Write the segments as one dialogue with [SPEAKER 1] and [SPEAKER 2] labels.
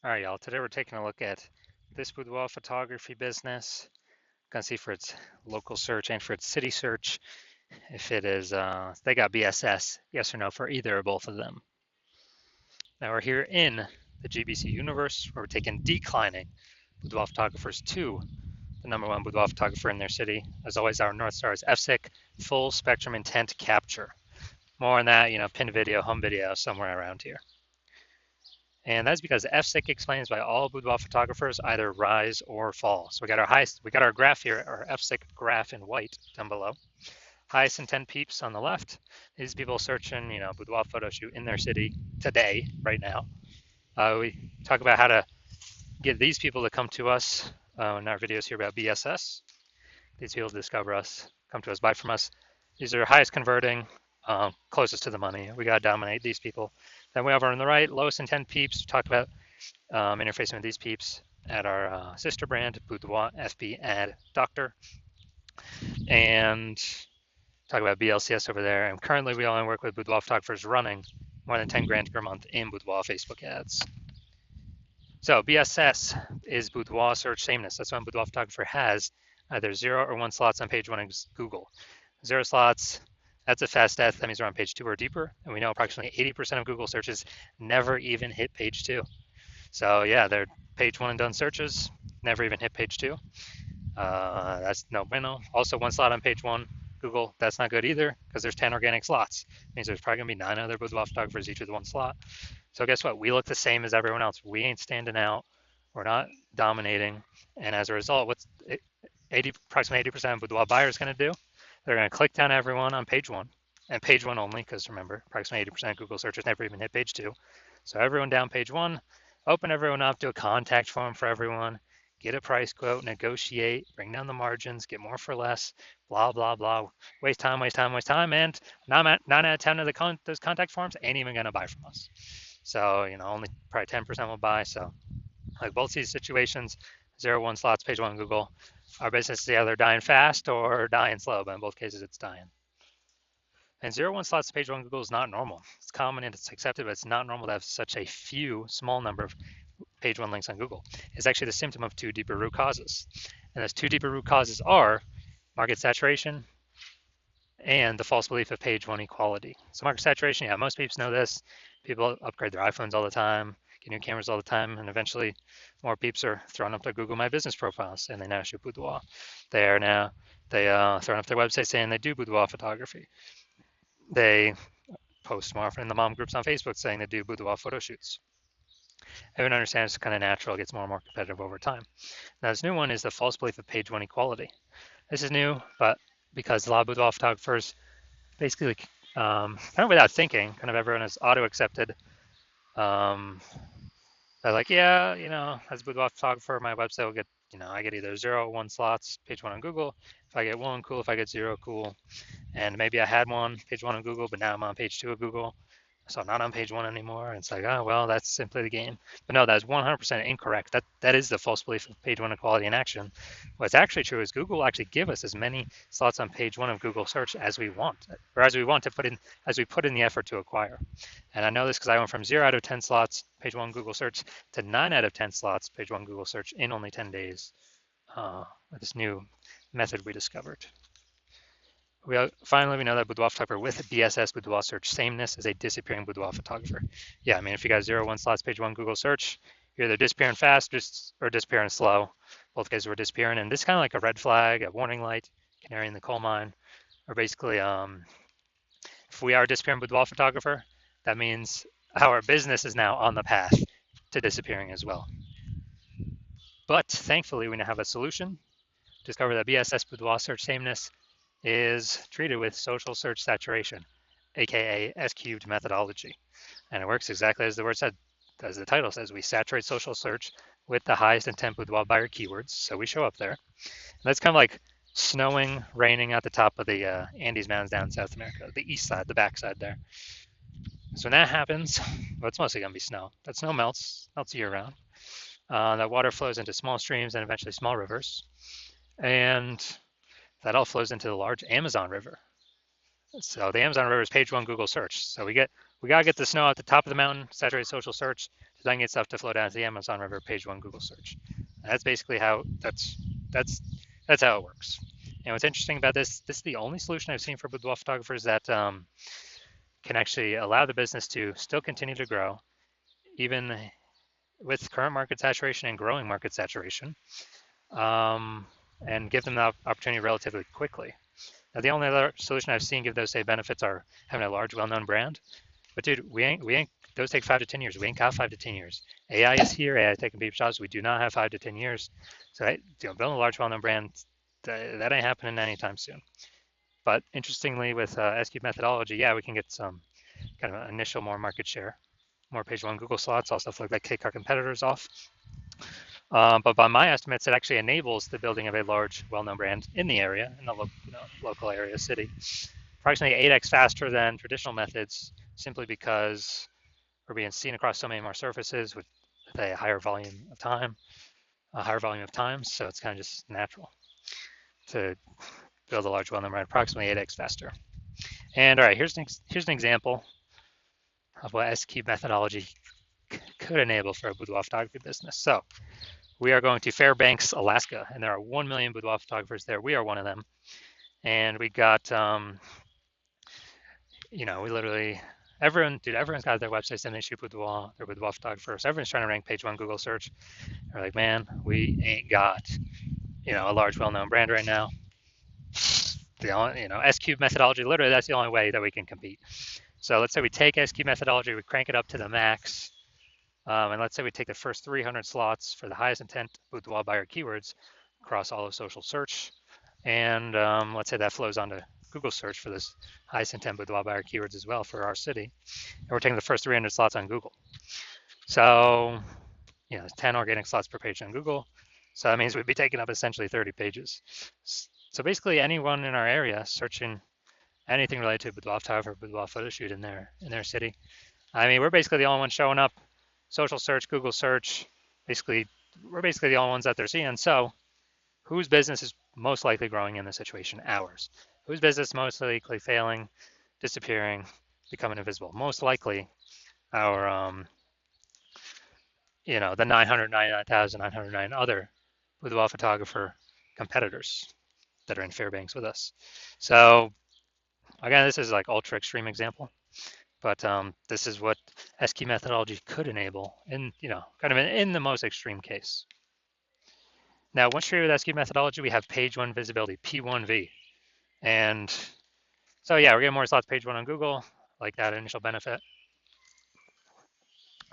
[SPEAKER 1] All right, y'all. Today we're taking a look at this boudoir photography business. Gonna see for its local search and for its city search if it is they got BSS, yes or no for either or both of them. Now we're here in the GBC universe where we're taking declining boudoir photographers to the #1 boudoir photographer in their city. As always, our North Star is FSIC, full spectrum intent capture. More on that, pinned video, home video, somewhere around here. And that's because FSIC explains why all boudoir photographers either rise or fall. So we got our graph here, our FSIC graph in white down below. Highest intent peeps on the left. These people searching, boudoir photo shoot in their city today, right now. We talk about how to get these people to come to us in our videos here about BSS. These people discover us, come to us, buy from us. These are highest converting, closest to the money. We got to dominate these people. Then we have on the right, lowest intent peeps. We talked about interfacing with these peeps at our sister brand, Boudoir FB Ad Doctor. And talk about BLCS over there. And currently we only work with boudoir photographers running more than 10 grand per month in boudoir Facebook ads. So BSS is boudoir search sameness. That's when boudoir photographer has either 0 or 1 slots on page 1 of Google. 0 slots, that's a fast death. That means we're on page 2 or deeper. And we know approximately 80% of Google searches never even hit page 2. So yeah, they're page 1 and done searches, never even hit page 2. That's no bueno. Also 1 slot on page 1, Google, that's not good either because there's 10 organic slots. It means there's probably gonna be 9 other boudoir photographers each with 1 slot. So guess what? We look the same as everyone else. We ain't standing out. We're not dominating. And as a result, what's approximately 80% of boudoir buyers going to do? They're going to click down everyone on page 1 and page 1 only, because remember, approximately 80% of Google searches never even hit page 2. So everyone down page 1, open everyone up, do a contact form for everyone, get a price quote, negotiate, bring down the margins, get more for less, blah, blah, blah. Waste time, and 9 out of 10 of those contact forms ain't even going to buy from us. So, only probably 10% will buy. So, like both these situations, 0, 1 slots, page 1 Google, our business is either dying fast or dying slow, but in both cases, it's dying. And 0, 1 slots, page 1 Google is not normal. It's common and it's accepted, but it's not normal to have such a small number of page 1 links on Google. It's actually the symptom of 2 deeper root causes. And those 2 deeper root causes are market saturation and the false belief of page 1 equality. So market saturation, yeah, most people know this. People upgrade their iPhones all the time, get new cameras all the time, and eventually more peeps are throwing up their Google My Business profiles, and they now shoot boudoir. They throwing up their website saying they do boudoir photography. They post more often in the mom groups on Facebook saying they do boudoir photo shoots. Everyone understands it's kind of natural, it gets more and more competitive over time. Now this new one is the false belief of page 1 equality. This is new, but because a lot of boudoir photographers basically kind of without thinking, kind of everyone is auto-accepted. They're like, yeah, as a boudoir photographer, my website will get, I get either 0 or 1 slots, page 1 on Google. If I get 1, cool. If I get 0, cool. And maybe I had page 1 on Google, but now I'm on page 2 of Google. So I'm not on page 1 anymore. And it's like, oh, well, that's simply the game. But no, that's 100% incorrect. That is the false belief of page 1 equality in action. What's actually true is Google will actually give us as many slots on page 1 of Google search as we want, or as we want to put in, as we put in the effort to acquire. And I know this because I went from 0 out of 10 slots, page 1 Google search, to 9 out of 10 slots, page 1 Google search in only 10 days with this new method we discovered. Finally, we know that boudoir photographer with BSS, boudoir search sameness, is a disappearing boudoir photographer. Yeah, I mean, if you got 0, 1 slots, page 1 Google search, you're either disappearing fast or disappearing slow. Both cases were disappearing, and this is kind of like a red flag, a warning light, canary in the coal mine, or basically, if we are a disappearing boudoir photographer, that means our business is now on the path to disappearing as well. But thankfully, we now have a solution. Discover that BSS, boudoir search sameness, is treated with social search saturation, aka S-cubed methodology. And it works exactly as the word said, as the title says. We saturate social search with the highest intent boudoir buyer keywords, so we show up there. And that's kind of like snowing, raining at the top of the Andes Mountains down in South America, the east side, the backside there. So when that happens, well, it's mostly going to be snow. That snow melts year round. That water flows into small streams and eventually small rivers. And that all flows into the large Amazon River. So the Amazon River is page 1 Google search. So we gotta get the snow at the top of the mountain, saturate social search then get stuff to flow down to the Amazon River page one Google search. And that's basically how that's how it works. And what's interesting about this is the only solution I've seen for boudoir photographers that can actually allow the business to still continue to grow, even with current market saturation and growing market saturation, and give them the opportunity relatively quickly. Now, the only other solution I've seen give those same benefits are having a large, well-known brand. But dude, we ain't. Those take 5 to 10 years. We ain't got 5 to 10 years. AI is here. AI is taking people's jobs. We do not have 5 to 10 years. So, building a large, well-known brand, that ain't happening anytime soon. But interestingly, with S-Cube methodology, yeah, we can get some kind of initial more market share, more page one Google slots, also like kick our competitors off. But by my estimates, it actually enables the building of a large, well-known brand in the area, in the local area, city, approximately 8x faster than traditional methods, simply because we're being seen across so many more surfaces with a higher volume of time, so it's kind of just natural to build a large, well-known brand approximately 8x faster. And all right, here's an example of what S-Cube methodology could enable for a boudoir photography business. So we are going to Fairbanks, Alaska, and there are 1 million boudoir photographers there. We are one of them. And we got, we literally, everyone's got their websites and they shoot boudoir, they're boudoir photographers. Everyone's trying to rank page one Google search. They're like, man, we ain't got, a large, well-known brand right now. The only, S-Cube methodology, literally that's the only way that we can compete. So let's say we take S-Cube methodology, we crank it up to the max, and let's say we take the first 300 slots for the highest intent boudoir buyer keywords across all of social search, and let's say that flows onto Google search for this highest intent boudoir buyer keywords as well for our city, and we're taking the first 300 slots on Google. So, 10 organic slots per page on Google. So that means we'd be taking up essentially 30 pages. So basically, anyone in our area searching anything related to boudoir photography, boudoir photo shoot in their city. I mean, we're basically the only ones showing up. Social search, Google search, we're basically the only ones that they're seeing. So whose business is most likely growing in this situation? Ours. Whose business most likely failing, disappearing, becoming invisible? Most likely our, the 999,909 other boudoir photographer competitors that are in Fairbanks with us. So again, this is like ultra extreme example, but this is what S-Cube methodology could enable in, kind of in the most extreme case. Now, once you're with S-Cube methodology, we have page one visibility, P1V. And so yeah, we're getting more slots page one on Google, like that initial benefit.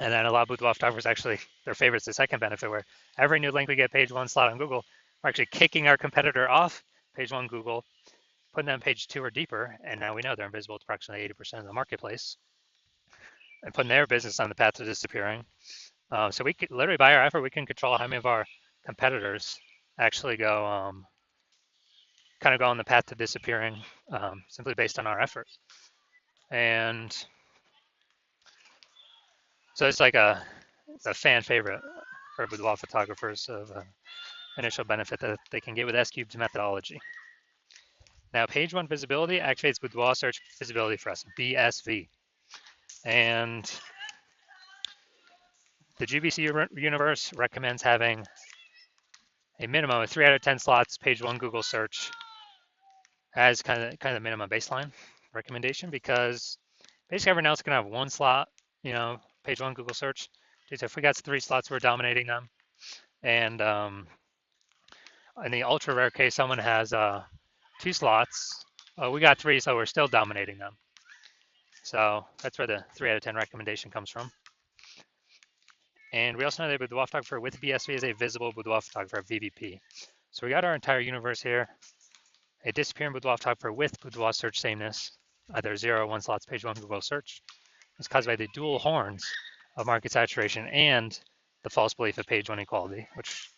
[SPEAKER 1] And then a lot of boudoir photographers actually, their favorite's the second benefit, where every new link we get page one slot on Google, we're actually kicking our competitor off page one Google, putting them page two or deeper, and now we know they're invisible to approximately 80% of the marketplace, and putting their business on the path to disappearing. So we could literally, by our effort, we can control how many of our competitors actually go, kind of go on the path to disappearing, simply based on our effort. And so it's like it's a fan favorite for boudoir photographers of initial benefit that they can get with S-Cube's methodology. Now, page one visibility activates boudoir search visibility for us, BSV. And the GBC universe recommends having a minimum of 3 out of 10 slots page one Google search as kind of the minimum baseline recommendation, because basically everyone else can have one slot, page one Google search. So if we got 3 slots, we're dominating them. And in the ultra rare case, someone has 2 slots. We got 3, so we're still dominating them. So that's where the 3 out of 10 recommendation comes from. And we also know that boudoir photographer with BSV is a visible boudoir photographer, VBP. So we got our entire universe here. A disappearing boudoir photographer with boudoir search sameness, either 0 or 1 slots page one Google search, is caused by the dual horns of market saturation and the false belief of page one equality, which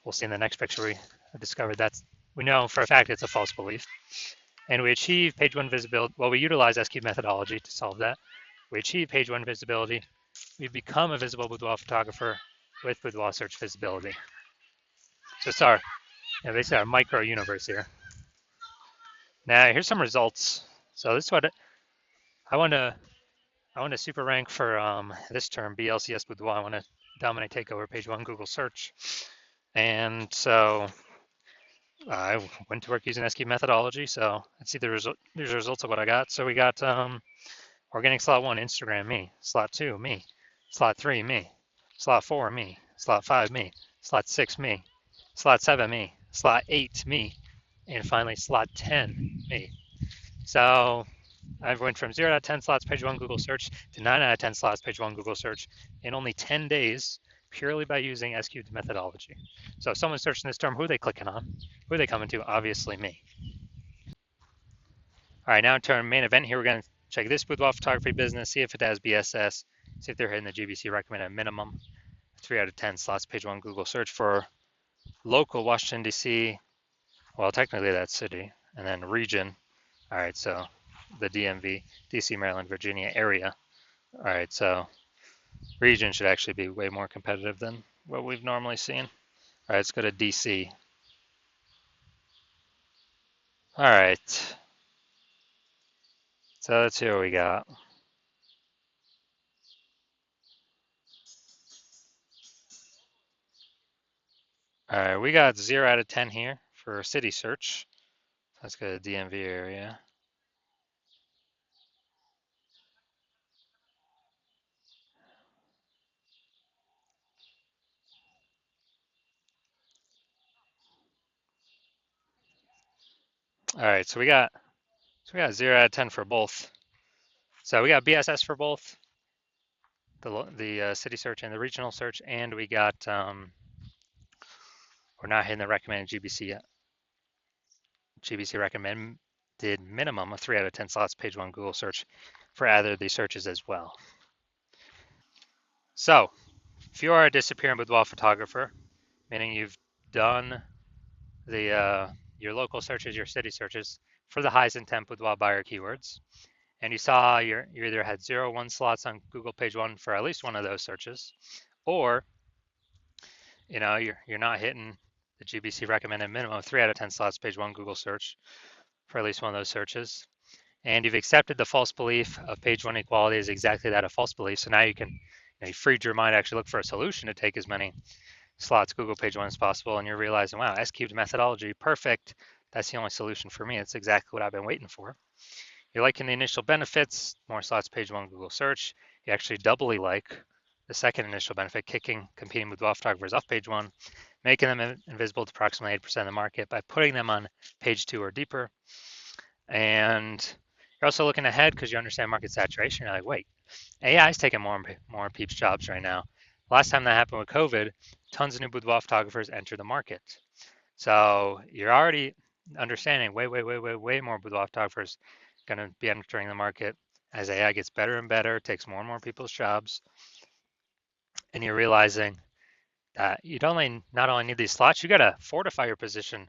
[SPEAKER 1] we'll see in the next picture. We discovered that we know for a fact it's a false belief. And we achieve page one visibility. Well, we utilize S-Cube methodology to solve that. We achieve page one visibility. We become a visible boudoir photographer with boudoir search visibility. So it's our, basically our micro universe here. Now, here's some results. So this is what I want to I want to super rank for this term, BLCS Boudoir. I want to dominate, take over page one Google search. And so I went to work using SQ methodology. So let's see these are results of what I got. So we got organic slot 1, Instagram, me. Slot 2, me. Slot 3, me. Slot 4, me. Slot 5, me. Slot 6, me. Slot 7, me. Slot 8, me. And finally, slot 10, me. So I went from 0 out of 10 slots page one Google search to 9 out of 10 slots page one Google search in only 10 days, purely by using SQ methodology. So if someone's searching this term, who are they clicking on? Who are they coming to? Obviously me. All right, now to our main event here, we're going to check this boudoir photography business, see if it has BSS, see if they're hitting the GBC recommended minimum. 3 out of 10 slots page one Google search for local Washington, D.C. Well, technically that's city, and then region. All right, so the DMV, DC, Maryland, Virginia area. All right, so region should actually be way more competitive than what we've normally seen. All right, let's go to DC. All right, so let's see what we got. All right, we got 0 out of 10 here for city search. Let's go to DMV area. All right, so we got 0 out of 10 for both. So we got BSS for both the city search and the regional search, and we got we're not hitting the recommended GBC yet. GBC recommended minimum of 3 out of 10 slots page one Google search for either of these searches as well. So if you are a disappearing boudoir photographer, meaning you've done the your local searches, your city searches for the highest intent boudoir buyer keywords, and you saw you either had 0 1 slots on Google page one for at least one of those searches, or you're not hitting the GBC recommended minimum of 3 out of 10 slots page one Google search for at least one of those searches, and you've accepted the false belief of page one equality is exactly that, a false belief. So now you can, you freed your mind to actually look for a solution to take as many slots Google page one as possible, and you're realizing, wow, S-cubed methodology, perfect. That's the only solution for me. It's exactly what I've been waiting for. You're liking the initial benefits, more slots page one Google search. You actually doubly like the second initial benefit, kicking competing boudoir photographers off page one, making them invisible to approximately 8% of the market by putting them on page two or deeper. And you're also looking ahead because you understand market saturation. You're like, wait, AI is taking more peeps' jobs right now. Last time that happened with COVID, tons of new boudoir photographers entered the market. So you're already understanding way more boudoir photographers going to be entering the market as AI gets better and better, takes more and more people's jobs. And you're realizing that you not only need these slots, you got to fortify your position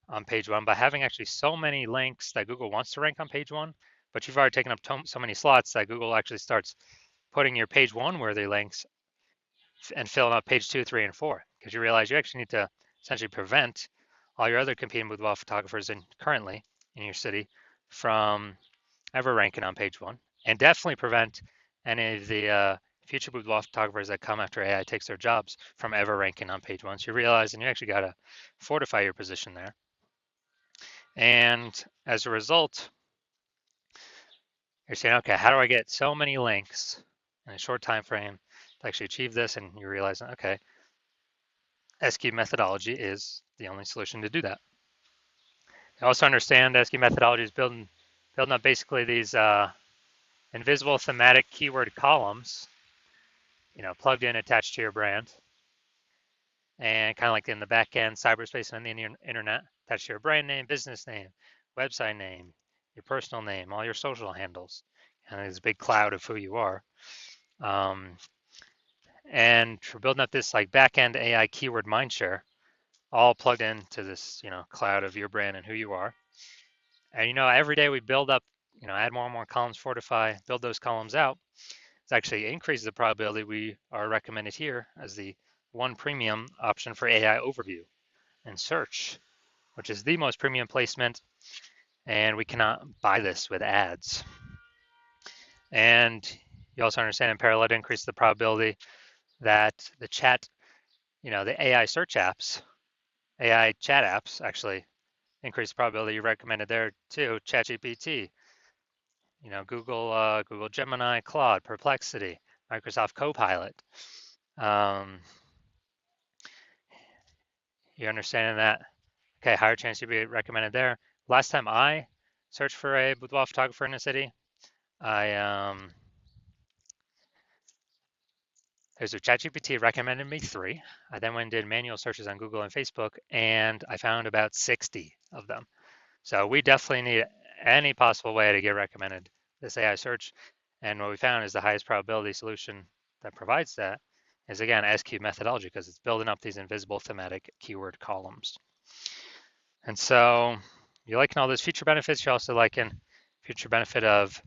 [SPEAKER 1] on page one by having actually so many links that Google wants to rank on page one, but you've already taken up so many slots that Google actually starts putting your page one worthy links and filling up page 2, 3, and 4, because you realize you actually need to essentially prevent all your other competing boudoir photographers currently in your city from ever ranking on page one, and definitely prevent any of the future boudoir photographers that come after AI takes their jobs from ever ranking on page one. So you realize, and you actually got to fortify your position there. And as a result, you're saying, okay, how do I get so many links in a short time frame to actually achieve this? And you're realizing, okay, SQ methodology is the only solution to do that. You also understand SQ methodology is building up basically these invisible thematic keyword columns, plugged in, attached to your brand, and kind of like in the back end, cyberspace and the internet, attached to your brand name, business name, website name, your personal name, all your social handles, and there's a big cloud of who you are. And we're building up this like back end AI keyword mindshare, all plugged into this, cloud of your brand and who you are. And every day we build up, add more and more columns, fortify, build those columns out. It actually increases the probability we are recommended here as the one premium option for AI overview and search, which is the most premium placement, and we cannot buy this with ads. And you also understand in parallel to increase the probability that the chat, the AI search apps, AI chat apps actually increase the probability you recommended there too. ChatGPT, Google Gemini, Claude, Perplexity, Microsoft Copilot. Um, you understand that? Okay, higher chance you'll be recommended there. Last time I searched for a boudoir photographer in a city, there's a ChatGPT recommended me 3. I then went and did manual searches on Google and Facebook, and I found about 60 of them. So we definitely need any possible way to get recommended this AI search. And what we found is the highest probability solution that provides that is, again, SQ methodology, because it's building up these invisible thematic keyword columns. And so you're liking all those feature benefits. You're also liking future benefit of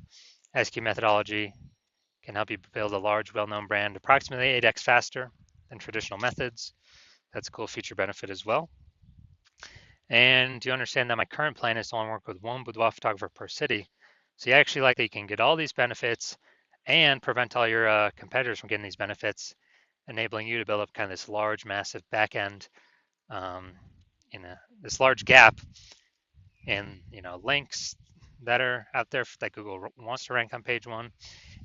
[SPEAKER 1] SQ methodology can help you build a large, well-known brand approximately 8x faster than traditional methods. That's a cool feature benefit as well. And you understand that my current plan is to only work with one boudoir photographer per city. So you actually like that you can get all these benefits and prevent all your competitors from getting these benefits, enabling you to build up kind of this large, massive back end, this large gap in links that are out there that Google wants to rank on page 1,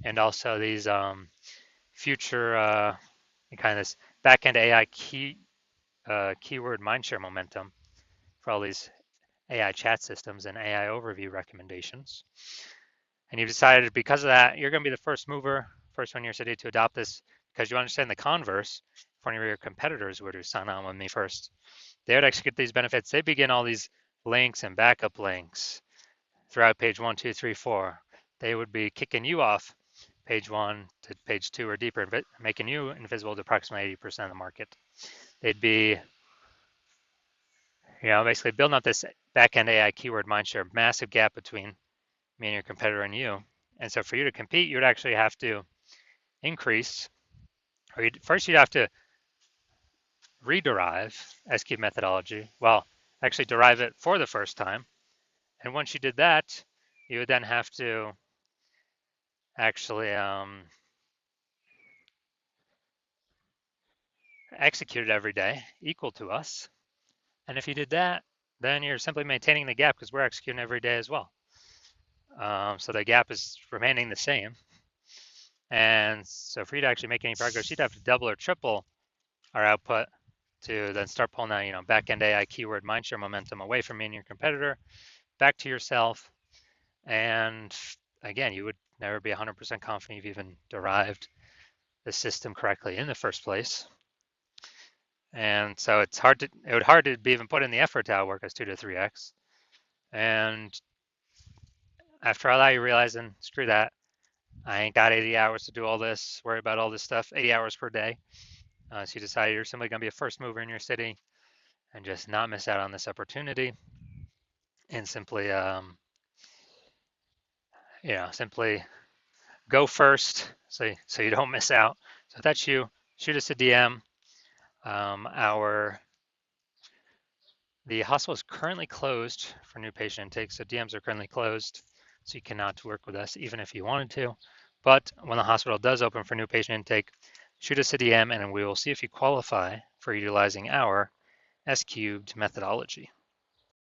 [SPEAKER 1] and also these future kind of this back-end AI keyword mindshare momentum for all these AI chat systems and AI overview recommendations. And you've decided because of that, you're going to be the first mover, first one in your city to adopt this, because you understand the converse. If one of your competitors were to sign on with me first, they would actually get these benefits. They begin all these links and backup links throughout page 1, 2, 3, 4. They would be kicking you off page 1 to page 2 or deeper, making you invisible to approximately 80% of the market. They'd be, basically building up this back-end AI keyword mindshare, massive gap between me and your competitor and you. And so for you to compete, you would actually have to increase, or first you'd have to rederive SQ methodology. Well, actually derive it for the first time. And once you did that, you would then have to actually execute it every day, equal to us. And if you did that, then you're simply maintaining the gap because we're executing every day as well. So the gap is remaining the same. And so for you to actually make any progress, you'd have to double or triple our output to then start pulling that, back-end AI keyword mindshare momentum away from me and your competitor, back to yourself. And again, you would never be 100% confident you've even derived the system correctly in the first place. And so it would hard to be even put in the effort to outwork us 2 to 3x. And after all that, you're realizing, screw that. I ain't got 80 hours to do all this, worry about all this stuff, 80 hours per day. So you decide you're simply going to be a first mover in your city and just not miss out on this opportunity, and simply, simply go first so you don't miss out. So if that's you, shoot us a DM. The hospital is currently closed for new patient intake, so DMs are currently closed, so you cannot work with us even if you wanted to. But when the hospital does open for new patient intake, shoot us a DM and we will see if you qualify for utilizing our S cubed methodology.